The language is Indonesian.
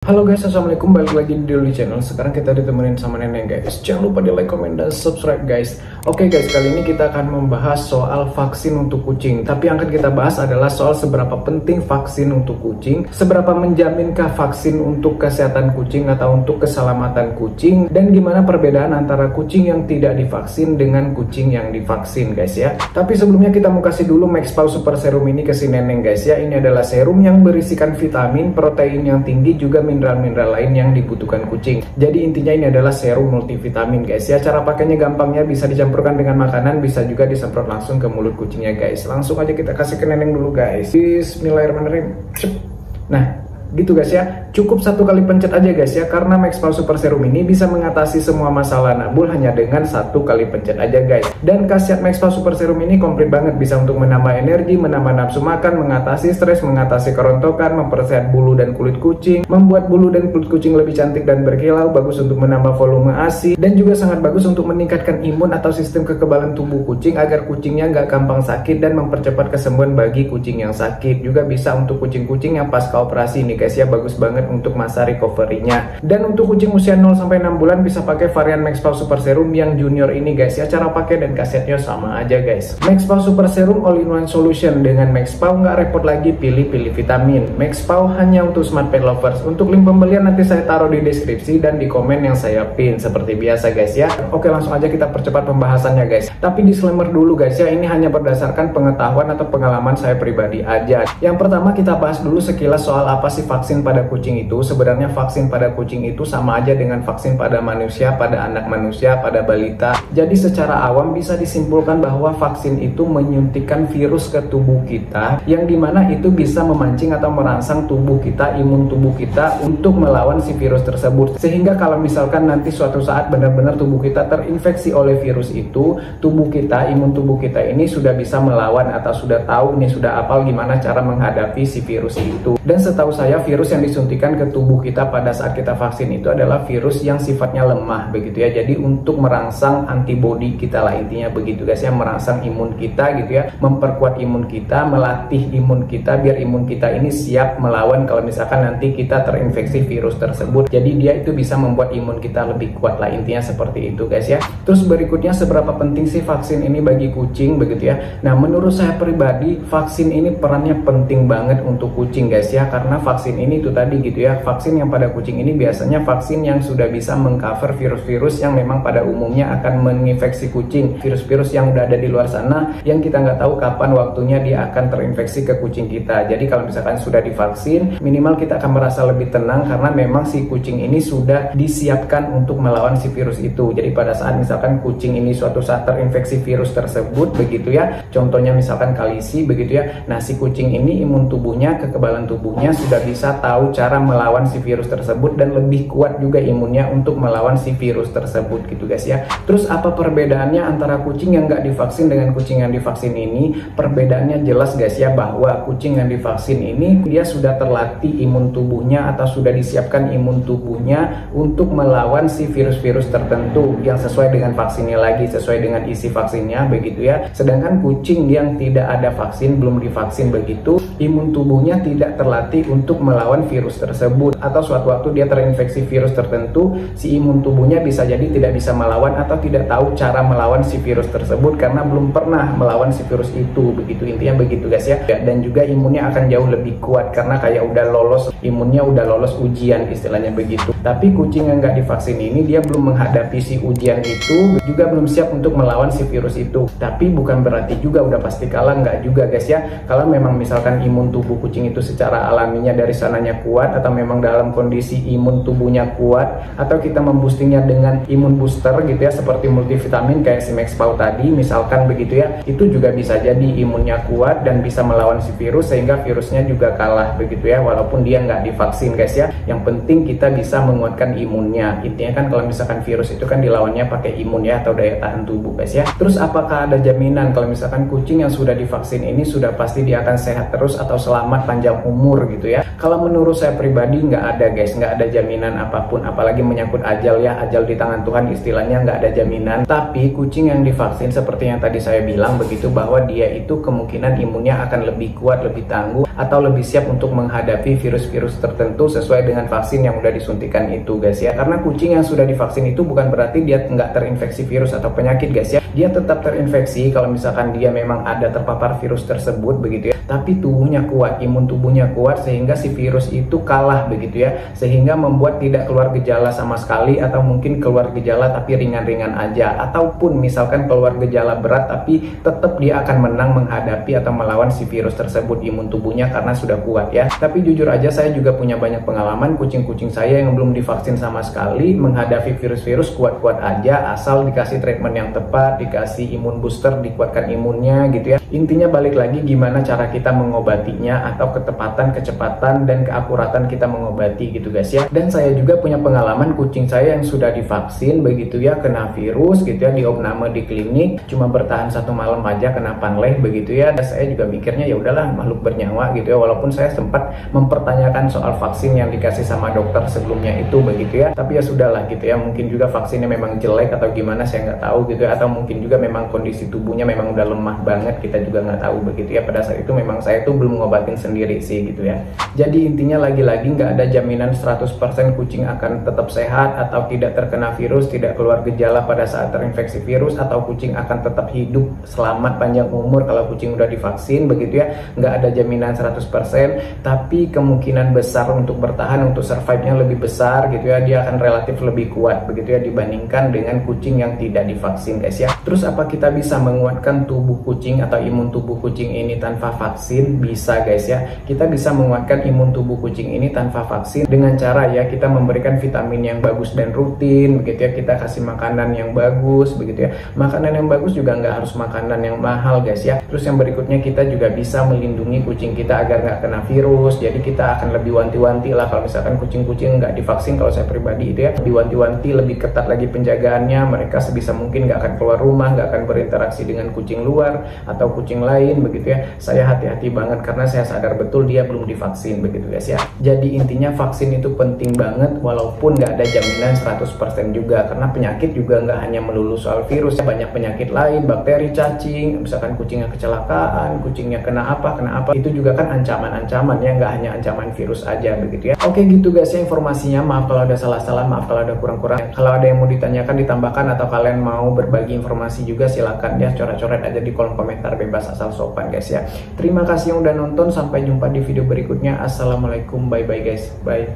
Halo guys, assalamualaikum, balik lagi di Daily Channel. Sekarang kita ditemenin sama nenek guys. Jangan lupa di like, comment, dan subscribe guys. Oke guys, kali ini kita akan membahas soal vaksin untuk kucing. Tapi yang akan kita bahas adalah soal seberapa penting vaksin untuk kucing, seberapa menjaminkah vaksin untuk kesehatan kucing atau untuk keselamatan kucing, dan gimana perbedaan antara kucing yang tidak divaksin dengan kucing yang divaksin guys ya. Tapi sebelumnya kita mau kasih dulu Maxpau Super Serum ini ke si neneng guys ya. Ini adalah serum yang berisikan vitamin, protein yang tinggi, juga mineral-mineral lain yang dibutuhkan kucing. Jadi intinya ini adalah serum multivitamin guys ya. Cara pakainya gampangnya, bisa dicampurkan dengan makanan, bisa juga disemprot langsung ke mulut kucingnya guys. Langsung aja kita kasih ke neneng dulu guys. Bismillahirrahmanirrahim. Nah gitu guys ya, cukup satu kali pencet aja guys ya, karena Maxpau Super Serum ini bisa mengatasi semua masalah nabul hanya dengan satu kali pencet aja guys. Dan khasiat Maxpau Super Serum ini komplit banget, bisa untuk menambah energi, menambah nafsu makan, mengatasi stres, mengatasi kerontokan, mempersehat bulu dan kulit kucing, membuat bulu dan kulit kucing lebih cantik dan berkilau, bagus untuk menambah volume ASI, dan juga sangat bagus untuk meningkatkan imun atau sistem kekebalan tubuh kucing agar kucingnya nggak gampang sakit dan mempercepat kesembuhan bagi kucing yang sakit. Juga bisa untuk kucing-kucing yang pasca operasi nih guys ya, bagus banget untuk masa recovery-nya. Dan untuk kucing usia 0-6 bulan bisa pakai varian Maxpau Super Serum yang junior ini guys ya. Cara pakai dan khasiatnya sama aja guys. Maxpau Super Serum all-in-one solution. Dengan Maxpau nggak repot lagi pilih-pilih vitamin. Maxpau hanya untuk smart pet lovers. Untuk link pembelian nanti saya taruh di deskripsi dan di komen yang saya pin seperti biasa guys ya. Oke, langsung aja kita percepat pembahasannya guys. Tapi disclaimer dulu guys ya, ini hanya berdasarkan pengetahuan atau pengalaman saya pribadi aja. Yang pertama kita bahas dulu sekilas soal apa sih vaksin pada kucing itu. Sebenarnya vaksin pada kucing itu sama aja dengan vaksin pada manusia, pada anak manusia, pada balita. Jadi secara awam bisa disimpulkan bahwa vaksin itu menyuntikkan virus ke tubuh kita, yang dimana itu bisa memancing atau merangsang tubuh kita, imun tubuh kita untuk melawan si virus tersebut. Sehingga kalau misalkan nanti suatu saat benar-benar tubuh kita terinfeksi oleh virus itu, tubuh kita, imun tubuh kita ini sudah bisa melawan atau sudah tahu nih, sudah hafal gimana cara menghadapi si virus itu. Dan setahu saya virus yang disuntikan ke tubuh kita pada saat kita vaksin itu adalah virus yang sifatnya lemah begitu ya. Jadi untuk merangsang antibodi kita lah intinya begitu guys ya, merangsang imun kita gitu ya, memperkuat imun kita, melatih imun kita biar imun kita ini siap melawan kalau misalkan nanti kita terinfeksi virus tersebut. Jadi dia itu bisa membuat imun kita lebih kuat lah intinya seperti itu guys ya. Terus berikutnya, seberapa penting sih vaksin ini bagi kucing begitu ya. Nah menurut saya pribadi vaksin ini perannya penting banget untuk kucing guys ya, karena vaksin ini itu tadi gitu ya, vaksin yang pada kucing ini biasanya vaksin yang sudah bisa mengcover virus-virus yang memang pada umumnya akan menginfeksi kucing, virus-virus yang udah ada di luar sana yang kita nggak tahu kapan waktunya dia akan terinfeksi ke kucing kita. Jadi kalau misalkan sudah divaksin, minimal kita akan merasa lebih tenang karena memang si kucing ini sudah disiapkan untuk melawan si virus itu. Jadi pada saat misalkan kucing ini suatu saat terinfeksi virus tersebut begitu ya, contohnya misalkan kalisi begitu ya, nah si kucing ini imun tubuhnya, kekebalan tubuhnya sudah bisa tahu cara melawan si virus tersebut dan lebih kuat juga imunnya untuk melawan si virus tersebut gitu guys ya. Terus apa perbedaannya antara kucing yang nggak divaksin dengan kucing yang divaksin ini? Perbedaannya jelas guys ya, bahwa kucing yang divaksin ini dia sudah terlatih imun tubuhnya atau sudah disiapkan imun tubuhnya untuk melawan si virus-virus tertentu yang sesuai dengan vaksinnya lagi, sesuai dengan isi vaksinnya begitu ya. Sedangkan kucing yang tidak ada vaksin, belum divaksin begitu, imun tubuhnya tidak terlatih untuk melawan virus tersebut, atau suatu waktu dia terinfeksi virus tertentu, si imun tubuhnya bisa jadi tidak bisa melawan atau tidak tahu cara melawan si virus tersebut karena belum pernah melawan si virus itu begitu, intinya begitu guys ya. Dan juga imunnya akan jauh lebih kuat karena kayak udah lolos, imunnya udah lolos ujian istilahnya begitu. Tapi kucing yang nggak divaksin ini dia belum menghadapi si ujian itu, juga belum siap untuk melawan si virus itu. Tapi bukan berarti juga udah pasti kalah, nggak juga guys ya. Kalau memang misalkan imun tubuh kucing itu secara alaminya dari sananya kuat, atau memang dalam kondisi imun tubuhnya kuat, atau kita memboostingnya dengan imun booster gitu ya, seperti multivitamin kayak si Maxpau tadi misalkan begitu ya, itu juga bisa jadi imunnya kuat dan bisa melawan si virus sehingga virusnya juga kalah begitu ya, walaupun dia nggak divaksin guys ya. Yang penting kita bisa menguatkan imunnya. Intinya kan kalau misalkan virus itu kan dilawannya pakai imun ya, atau daya tahan tubuh guys ya. Terus apakah ada jaminan kalau misalkan kucing yang sudah divaksin ini sudah pasti dia akan sehat terus atau selamat panjang umur gitu ya? Kalau menurut saya pribadi nggak ada guys, nggak ada jaminan apapun, apalagi menyangkut ajal ya, ajal di tangan Tuhan istilahnya, nggak ada jaminan. Tapi kucing yang divaksin seperti yang tadi saya bilang begitu, bahwa dia itu kemungkinan imunnya akan lebih kuat, lebih tangguh, atau lebih siap untuk menghadapi virus-virus tertentu sesuai dengan vaksin yang udah disuntikan itu guys ya. Karena kucing yang sudah divaksin itu bukan berarti dia nggak terinfeksi virus atau penyakit guys ya. Dia tetap terinfeksi kalau misalkan dia memang ada terpapar virus tersebut begitu ya. Tapi tubuhnya kuat, imun tubuhnya kuat, sehingga si virus itu kalah begitu ya. Sehingga membuat tidak keluar gejala sama sekali, atau mungkin keluar gejala tapi ringan-ringan aja. Ataupun misalkan keluar gejala berat tapi tetap dia akan menang menghadapi atau melawan si virus tersebut, imun tubuhnya karena sudah kuat ya. Tapi jujur aja saya juga punya banyak pengalaman kucing-kucing saya yang belum divaksin sama sekali menghadapi virus-virus kuat-kuat aja, asal dikasih treatment yang tepat, dikasih imun booster, dikuatkan imunnya gitu ya. Intinya balik lagi gimana cara kita mengobatinya, atau ketepatan, kecepatan, dan keakuratan kita mengobati gitu guys ya. Dan saya juga punya pengalaman kucing saya yang sudah divaksin begitu ya, kena virus gitu ya, diopname di klinik, cuma bertahan 1 malam aja kena panleh begitu ya. Dan saya juga mikirnya ya udahlah, makhluk bernyawa gitu ya, walaupun saya sempat mempertanyakan soal vaksin yang dikasih sama dokter sebelumnya itu begitu ya. Tapi ya sudahlah gitu ya, mungkin juga vaksinnya memang jelek atau gimana saya nggak tahu gitu ya, atau mungkin juga memang kondisi tubuhnya memang udah lemah banget, kita juga nggak tahu begitu ya. Pada saat itu memang saya tuh belum ngobatin sendiri sih gitu ya. Jadi intinya lagi-lagi nggak ada jaminan 100% kucing akan tetap sehat atau tidak terkena virus, tidak keluar gejala pada saat terinfeksi virus, atau kucing akan tetap hidup selamat panjang umur kalau kucing udah divaksin begitu ya. Nggak ada jaminan 100%, tapi kemungkinan besar untuk bertahan, untuk survive-nya lebih besar gitu ya. Dia akan relatif lebih kuat begitu ya dibandingkan dengan kucing yang tidak divaksin guys ya. Terus apa kita bisa menguatkan tubuh kucing atau imun tubuh kucing ini tanpa vaksin? Bisa guys ya. Kita bisa menguatkan imun tubuh kucing ini tanpa vaksin dengan cara ya kita memberikan vitamin yang bagus dan rutin begitu ya. Kita kasih makanan yang bagus begitu ya. Makanan yang bagus juga nggak harus makanan yang mahal guys ya. Terus yang berikutnya kita juga bisa melindungi kucing kita agar nggak kena virus. Jadi kita akan lebih wanti-wanti lah kalau misalkan kucing-kucing nggak divaksin. Kalau saya pribadi itu ya, lebih wanti-wanti, lebih ketat lagi penjagaannya. Mereka sebisa mungkin nggak akan keluar rumah, nggak akan berinteraksi dengan kucing luar atau kucing lain begitu ya. Saya hati-hati banget karena saya sadar betul dia belum divaksin begitu guys ya. Jadi intinya vaksin itu penting banget, walaupun nggak ada jaminan 100% juga, karena penyakit juga nggak hanya melulu soal virus, banyak penyakit lain, bakteri, cacing, misalkan kucingnya kecelakaan, kucingnya kena apa, itu juga kan ancaman-ancaman ya, nggak hanya ancaman virus aja begitu ya. Oke gitu guys ya informasinya, maaf kalau ada salah-salah, maaf kalau ada kurang-kurang. Kalau ada yang mau ditanyakan, ditambahkan, atau kalian mau berbagi informasi juga silakan ya, coret-coret aja di kolom komentar, bebas asal sopan guys ya. Terima kasih yang udah nonton, sampai jumpa di video berikutnya. Assalamualaikum, bye bye guys, bye.